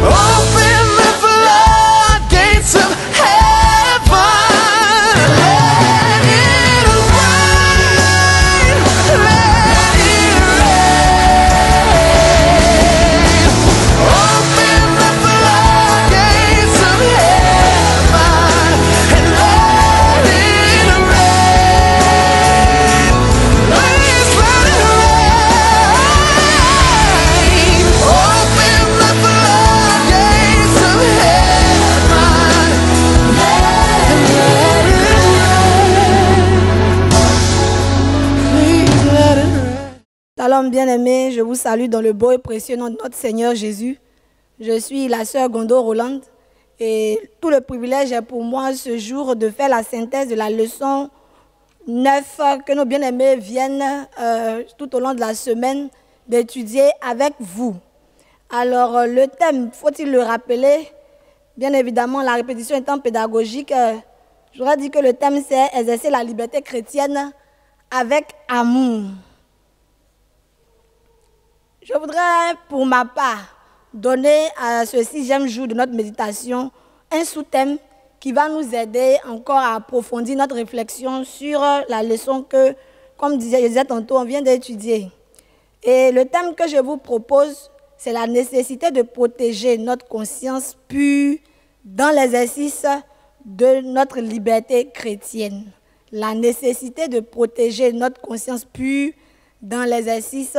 Open the floodgates of heaven. Let it rain. Let it rain. Open the floodgates of heaven and let it rain. Please let it rain. Open the floodgates of heaven. Let it rain. Please let it rain. Shalom bien-aimés, je vous salue dans le beau et précieux nom de notre Seigneur Jésus. Je suis la sœur Gondo Roland et tout le privilège est pour moi ce jour de faire la synthèse de la leçon 9 que nos bien-aimés viennent tout au long de la semaine d'étudier avec vous. Alors le thème, faut-il le rappeler? Bien évidemment, la répétition étant pédagogique, je voudrais dire que le thème c'est exercer la liberté chrétienne avec amour. Je voudrais, pour ma part, donner à ce 6e jour de notre méditation un sous-thème qui va nous aider encore à approfondir notre réflexion sur la leçon que, comme je disais tantôt, on vient d'étudier. Et le thème que je vous propose, c'est la nécessité de protéger notre conscience pure dans l'exercice de notre liberté chrétienne. La nécessité de protéger notre conscience pure dans l'exercice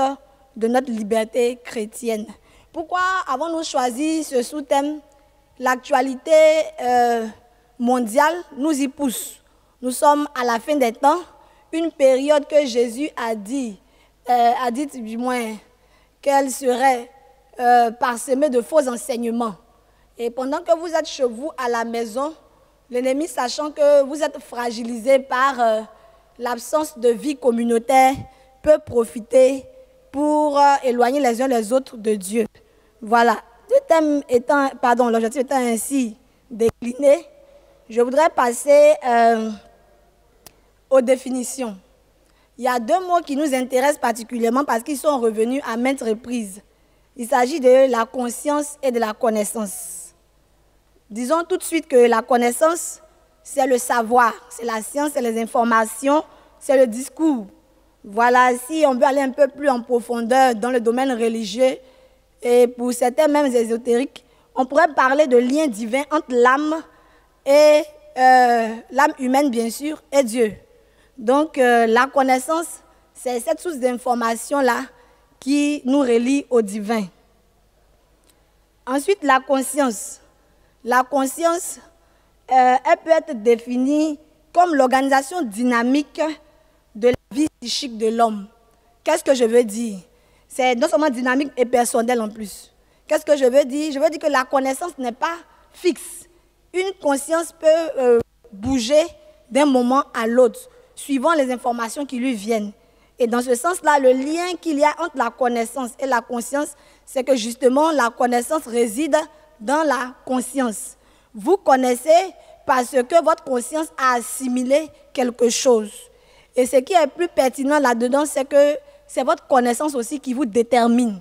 de notre liberté chrétienne. Pourquoi avons-nous choisi ce sous-thème? L'actualité mondiale nous y pousse. Nous sommes à la fin des temps, une période que Jésus a dit du moins qu'elle serait parsemée de faux enseignements. Et pendant que vous êtes chez vous à la maison, l'ennemi, sachant que vous êtes fragilisé par l'absence de vie communautaire, peut profiter pour éloigner les uns les autres de Dieu. Voilà. L'objectif étant ainsi décliné, je voudrais passer aux définitions. Il y a 2 mots qui nous intéressent particulièrement parce qu'ils sont revenus à maintes reprises. Il s'agit de la conscience et de la connaissance. Disons tout de suite que la connaissance, c'est le savoir, c'est la science, c'est les informations, c'est le discours. Voilà, si on veut aller un peu plus en profondeur dans le domaine religieux, et pour certains même ésotériques, on pourrait parler de lien divin entre l'âme et l'âme humaine, bien sûr, et Dieu. Donc, la connaissance, c'est cette source d'information-là qui nous relie au divin. Ensuite, la conscience. La conscience, elle peut être définie comme l'organisation dynamique de la vie psychique de l'homme. Qu'est-ce que je veux dire? C'est non seulement dynamique et personnel en plus. Qu'est-ce que je veux dire? Je veux dire que la connaissance n'est pas fixe. Une conscience peut bouger d'un moment à l'autre, suivant les informations qui lui viennent. Et dans ce sens-là, le lien qu'il y a entre la connaissance et la conscience, c'est que justement, la connaissance réside dans la conscience. Vous connaissez parce que votre conscience a assimilé quelque chose. Et ce qui est plus pertinent là-dedans, c'est que c'est votre connaissance aussi qui vous détermine.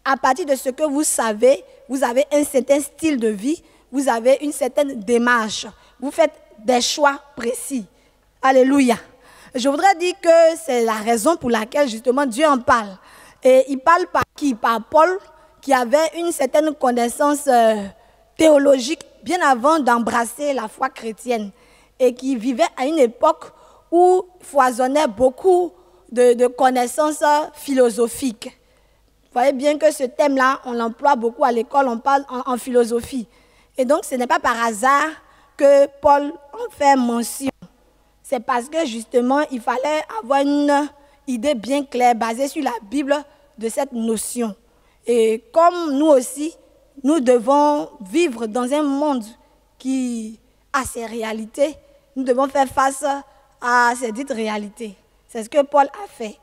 À partir de ce que vous savez, vous avez un certain style de vie, vous avez une certaine démarche. Vous faites des choix précis. Alléluia. Je voudrais dire que c'est la raison pour laquelle justement Dieu en parle. Et il parle par qui? Par Paul, qui avait une certaine connaissance théologique bien avant d'embrasser la foi chrétienne et qui vivait à une époque où foisonnait beaucoup de connaissances philosophiques. Vous voyez bien que ce thème-là, on l'emploie beaucoup à l'école, on parle en philosophie. Et donc, ce n'est pas par hasard que Paul en fait mention. C'est parce que justement, il fallait avoir une idée bien claire, basée sur la Bible, de cette notion. Et comme nous aussi, nous devons vivre dans un monde qui a ses réalités, nous devons faire face à ces dites réalités. C'est ce que Paul a fait.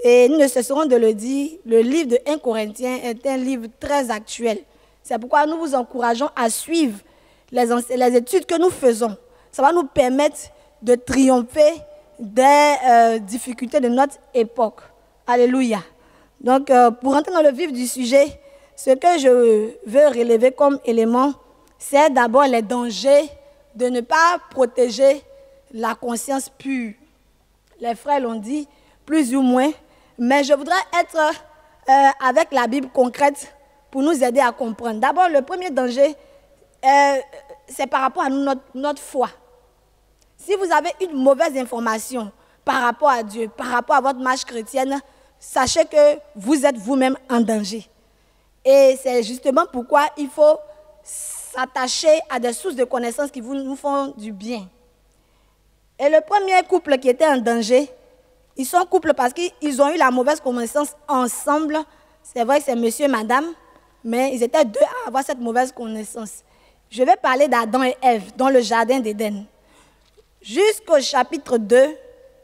Et nous ne cesserons de le dire, le livre de 1 Corinthiens est un livre très actuel. C'est pourquoi nous vous encourageons à suivre les études que nous faisons. Ça va nous permettre de triompher des difficultés de notre époque. Alléluia. Donc, pour rentrer dans le vif du sujet, ce que je veux relever comme élément, c'est d'abord les dangers de ne pas protéger la conscience pure. Les frères l'ont dit, plus ou moins, mais je voudrais être avec la Bible concrète pour nous aider à comprendre. D'abord, le premier danger, c'est par rapport à notre foi. Si vous avez une mauvaise information par rapport à Dieu, par rapport à votre marche chrétienne, sachez que vous êtes vous-même en danger. Et c'est justement pourquoi il faut s'attacher à des sources de connaissances qui nous font du bien. Et le premier couple qui était en danger, ils sont couple parce qu'ils ont eu la mauvaise connaissance ensemble. C'est vrai que c'est monsieur et madame, mais ils étaient deux à avoir cette mauvaise connaissance. Je vais parler d'Adam et Ève dans le jardin d'Éden. Jusqu'au chapitre 2,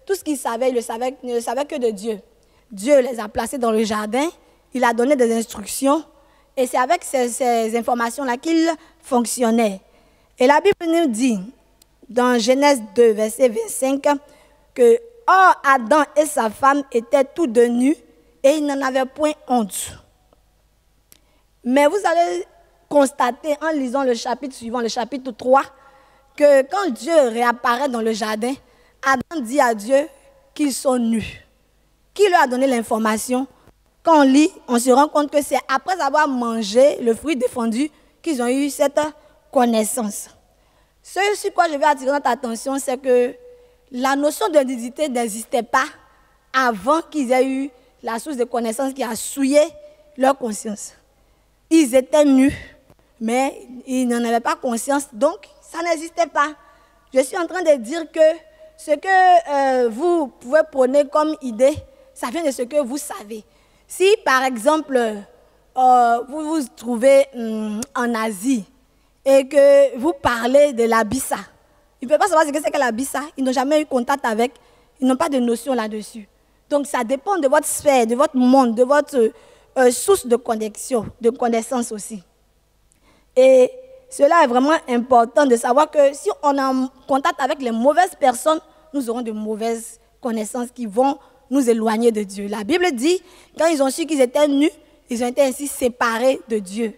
tout ce qu'ils savaient, ils ne le savaient que de Dieu. Dieu les a placés dans le jardin, il a donné des instructions, et c'est avec ces informations-là qu'ils fonctionnaient. Et la Bible nous dit, dans Genèse 2, verset 25, que « Or, Adam et sa femme étaient tous deux nus, et ils n'en avaient point honte. » Mais vous allez constater, en lisant le chapitre suivant, le chapitre 3, que quand Dieu réapparaît dans le jardin, Adam dit à Dieu qu'ils sont nus. Qui leur a donné l'information? Quand on lit, on se rend compte que c'est après avoir mangé le fruit défendu qu'ils ont eu cette connaissance. Ce sur quoi je vais attirer notre attention, c'est que la notion de nudité n'existait pas avant qu'ils aient eu la source de connaissance qui a souillé leur conscience. Ils étaient nus, mais ils n'en avaient pas conscience, donc ça n'existait pas. Je suis en train de dire que ce que vous pouvez prôner comme idée, ça vient de ce que vous savez. Si, par exemple, vous vous trouvez en Asie et que vous parlez de l'Abissa, ils ne peuvent pas savoir ce que c'est que l'Abissa, ils n'ont jamais eu contact avec, ils n'ont pas de notion là-dessus. Donc, ça dépend de votre sphère, de votre monde, de votre source de connexion, de connaissance aussi. Et cela est vraiment important de savoir que si on est en contact avec les mauvaises personnes, nous aurons de mauvaises connaissances qui vont nous éloigner de Dieu. La Bible dit, quand ils ont su qu'ils étaient nus, ils ont été ainsi séparés de Dieu.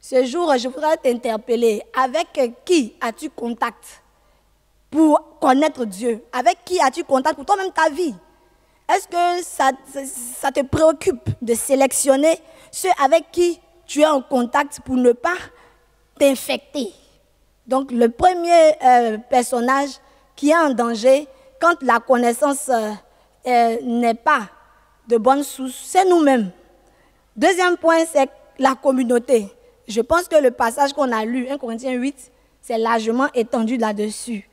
Ce jour, je voudrais t'interpeller. Avec qui as-tu contact pour connaître Dieu? Avec qui as-tu contact pour toi-même ta vie? Est-ce que ça te préoccupe de sélectionner ceux avec qui tu es en contact pour ne pas t'infecter? Donc, le premier personnage qui est en danger, quand la connaissance n'est pas de bonne source, c'est nous-mêmes. Deuxième point, c'est la communauté. Je pense que le passage qu'on a lu, 1 Corinthiens 8, c'est largement étendu là-dessus.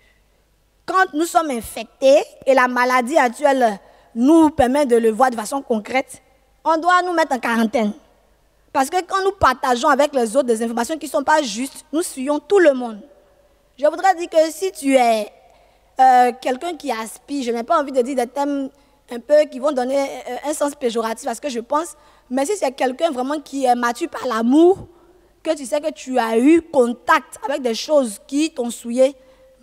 Quand nous sommes infectés et la maladie actuelle nous permet de le voir de façon concrète, on doit nous mettre en quarantaine. Parce que quand nous partageons avec les autres des informations qui ne sont pas justes, nous fuyons tout le monde. Je voudrais dire que si tu es quelqu'un qui aspire, je n'ai pas envie de dire des thèmes un peu qui vont donner un sens péjoratif à ce que je pense, mais si c'est quelqu'un vraiment qui est mature par l'amour, que tu sais que tu as eu contact avec des choses qui t'ont souillé,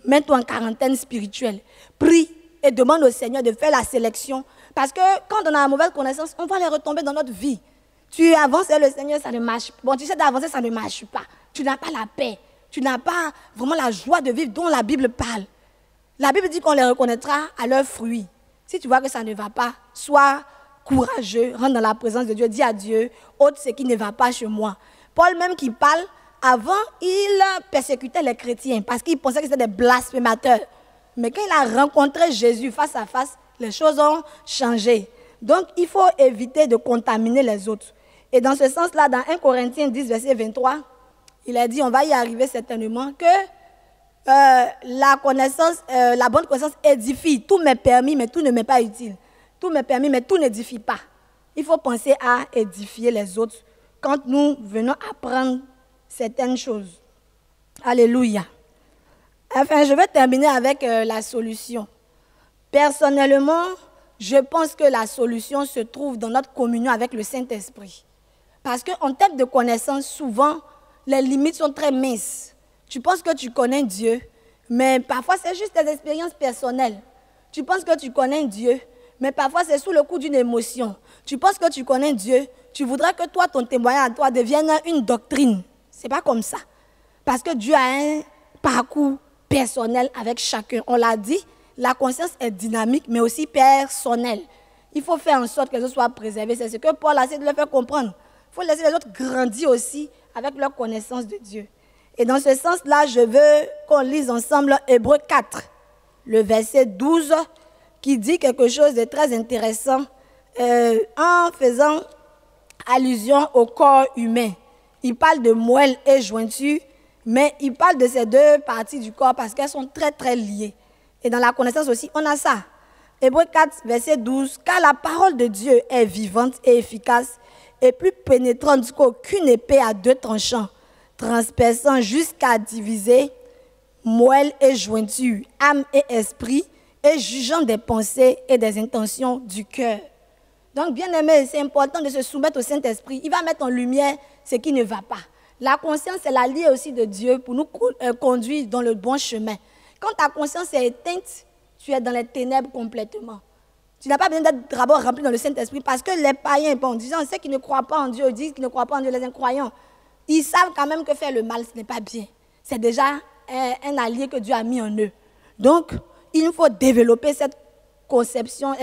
mets-toi en quarantaine spirituelle. Prie et demande au Seigneur de faire la sélection. Parce que quand on a la mauvaise connaissance, on va les retomber dans notre vie. Tu avances et le Seigneur, ça ne marche pas. Bon, tu sais d'avancer, ça ne marche pas. Tu n'as pas la paix. Tu n'as pas vraiment la joie de vivre dont la Bible parle. La Bible dit qu'on les reconnaîtra à leurs fruits. Si tu vois que ça ne va pas, sois courageux, rentre dans la présence de Dieu, dis à Dieu, ôte ce qui ne va pas chez moi. Paul même qui parle, avant, il persécutait les chrétiens parce qu'il pensait que c'était des blasphémateurs. Mais quand il a rencontré Jésus face à face, les choses ont changé. Donc, il faut éviter de contaminer les autres. Et dans ce sens-là, dans 1 Corinthiens 10, verset 23, il a dit, on va y arriver certainement, que la bonne connaissance édifie. Tout m'est permis, mais tout ne m'est pas utile. Tout m'est permis, mais tout n'édifie pas. Il faut penser à édifier les autres quand nous venons apprendre certaines choses. Alléluia. Enfin, je vais terminer avec la solution. Personnellement, je pense que la solution se trouve dans notre communion avec le Saint-Esprit. Parce qu'en termes de connaissance, souvent, les limites sont très minces. Tu penses que tu connais Dieu, mais parfois c'est juste des expériences personnelles. Tu penses que tu connais Dieu, mais parfois c'est sous le coup d'une émotion. Tu penses que tu connais Dieu, tu voudrais que toi, ton témoignage à toi devienne une doctrine. Ce n'est pas comme ça. Parce que Dieu a un parcours personnel avec chacun. On l'a dit, la conscience est dynamique, mais aussi personnelle. Il faut faire en sorte que les autres soient préservés. C'est ce que Paul a essayé de leur faire comprendre. Il faut laisser les autres grandir aussi avec leur connaissance de Dieu. Et dans ce sens-là, je veux qu'on lise ensemble Hébreux 4, le verset 12, qui dit quelque chose de très intéressant en faisant allusion au corps humain. Il parle de moelle et jointure, mais il parle de ces deux parties du corps parce qu'elles sont très, très liées. Et dans la connaissance aussi, on a ça. Hébreux 4, verset 12, « Car la parole de Dieu est vivante et efficace, et plus pénétrante qu'aucune épée à deux tranchants, transperçant jusqu'à diviser moelle et jointure, âme et esprit, et jugeant des pensées et des intentions du cœur. » Donc, bien aimé, c'est important de se soumettre au Saint-Esprit. Il va mettre en lumière ce qui ne va pas. La conscience est la liée aussi de Dieu pour nous conduire dans le bon chemin. Quand ta conscience est éteinte, tu es dans les ténèbres complètement. Tu n'as pas besoin d'être d'abord rempli dans le Saint-Esprit parce que les païens, bon, disons, ceux qui ne croient pas en Dieu, disent qu'ils ne croient pas en Dieu, les incroyants, ils savent quand même que faire le mal, ce n'est pas bien. C'est déjà un allié que Dieu a mis en eux. Donc, il faut développer cette conception,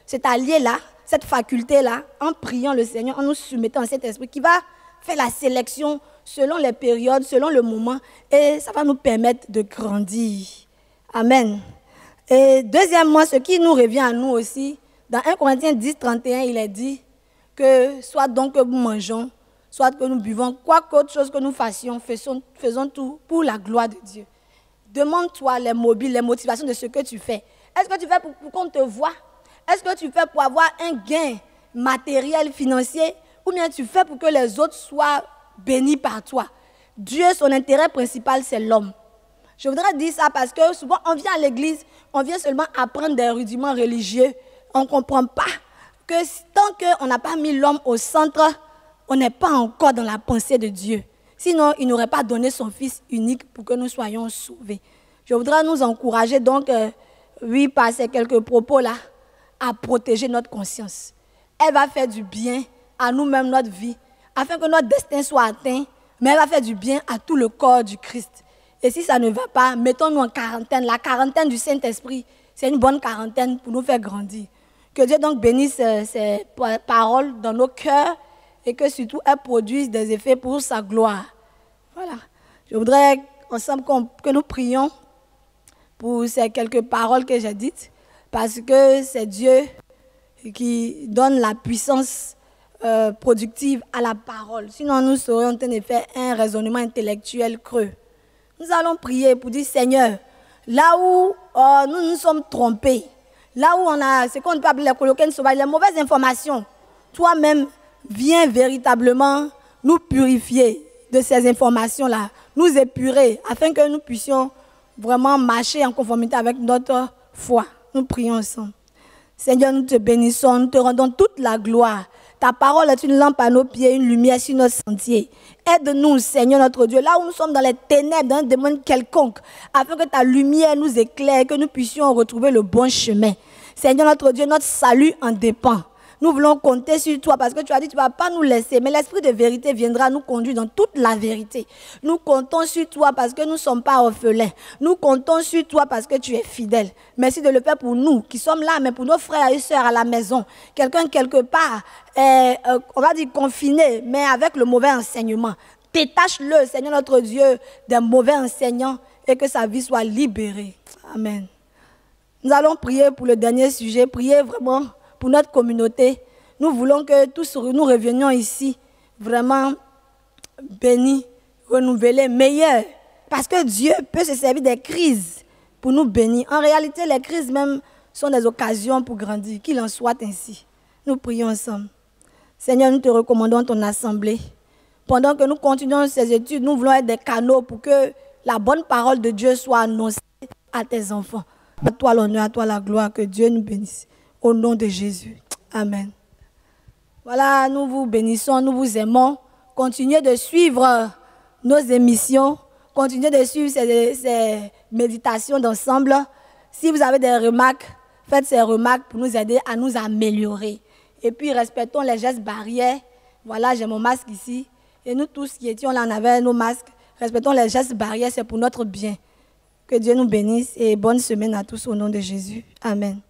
cet allié-là, cette faculté-là, en priant le Seigneur, en nous soumettant à cet esprit qui va faire la sélection selon les périodes, selon le moment, et ça va nous permettre de grandir. Amen. Et deuxièmement, ce qui nous revient à nous aussi, dans 1 Corinthiens 10, 31, il est dit que soit donc que nous mangeons, soit que nous buvons, quoi qu'autre chose que nous fassions, faisons tout pour la gloire de Dieu. Demande-toi les mobiles, les motivations de ce que tu fais. Est-ce que tu fais pour qu'on te voie? Est-ce que tu fais pour avoir un gain matériel, financier? Ou bien tu fais pour que les autres soient bénis par toi? Dieu, son intérêt principal, c'est l'homme. Je voudrais dire ça parce que souvent, on vient à l'église, on vient seulement apprendre des rudiments religieux. On ne comprend pas que tant qu'on n'a pas mis l'homme au centre, on n'est pas encore dans la pensée de Dieu. Sinon, il n'aurait pas donné son Fils unique pour que nous soyons sauvés. Je voudrais nous encourager donc, oui, par ces quelques propos-là, à protéger notre conscience. Elle va faire du bien à nous-mêmes, notre vie, afin que notre destin soit atteint, mais elle va faire du bien à tout le corps du Christ. Et si ça ne va pas, mettons-nous en quarantaine. La quarantaine du Saint-Esprit, c'est une bonne quarantaine pour nous faire grandir. Que Dieu donc bénisse ces paroles dans nos cœurs et que surtout elles produisent des effets pour sa gloire. Voilà. Je voudrais ensemble que nous prions pour ces quelques paroles que j'ai dites, parce que c'est Dieu qui donne la puissance productive à la parole. Sinon, nous serions en train de faire un raisonnement intellectuel creux. Nous allons prier pour dire, Seigneur, là où nous nous sommes trompés, là où on a ce qu'on peut appeler les mauvaises informations, toi-même, viens véritablement nous purifier de ces informations-là, nous épurer, afin que nous puissions vraiment marcher en conformité avec notre foi. Nous prions ensemble. Seigneur, nous te bénissons, nous te rendons toute la gloire. Ta parole est une lampe à nos pieds, une lumière sur notre sentier. Aide-nous, Seigneur notre Dieu, là où nous sommes dans les ténèbres, dans un démon quelconque, afin que ta lumière nous éclaire, que nous puissions retrouver le bon chemin. Seigneur notre Dieu, notre salut en dépend. Nous voulons compter sur toi parce que tu as dit que tu ne vas pas nous laisser. Mais l'Esprit de vérité viendra nous conduire dans toute la vérité. Nous comptons sur toi parce que nous ne sommes pas orphelins. Nous comptons sur toi parce que tu es fidèle. Merci de le faire pour nous qui sommes là, mais pour nos frères et sœurs à la maison. Quelqu'un quelque part, on va dire confiné, mais avec le mauvais enseignement. Détache-le, Seigneur notre Dieu, des mauvais enseignants et que sa vie soit libérée. Amen. Nous allons prier pour le dernier sujet, prier vraiment pour notre communauté. Nous voulons que tous nous revenions ici vraiment bénis, renouvelés, meilleurs. Parce que Dieu peut se servir des crises pour nous bénir. En réalité, les crises même sont des occasions pour grandir. Qu'il en soit ainsi. Nous prions ensemble. Seigneur, nous te recommandons ton assemblée. Pendant que nous continuons ces études, nous voulons être des canaux pour que la bonne parole de Dieu soit annoncée à tes enfants. À toi l'honneur, à toi la gloire, que Dieu nous bénisse. Au nom de Jésus. Amen. Voilà, nous vous bénissons, nous vous aimons. Continuez de suivre nos émissions. Continuez de suivre ces méditations d'ensemble. Si vous avez des remarques, faites ces remarques pour nous aider à nous améliorer. Et puis respectons les gestes barrières. Voilà, j'ai mon masque ici. Et nous tous qui étions là, on avait nos masques. Respectons les gestes barrières, c'est pour notre bien. Que Dieu nous bénisse et bonne semaine à tous au nom de Jésus. Amen.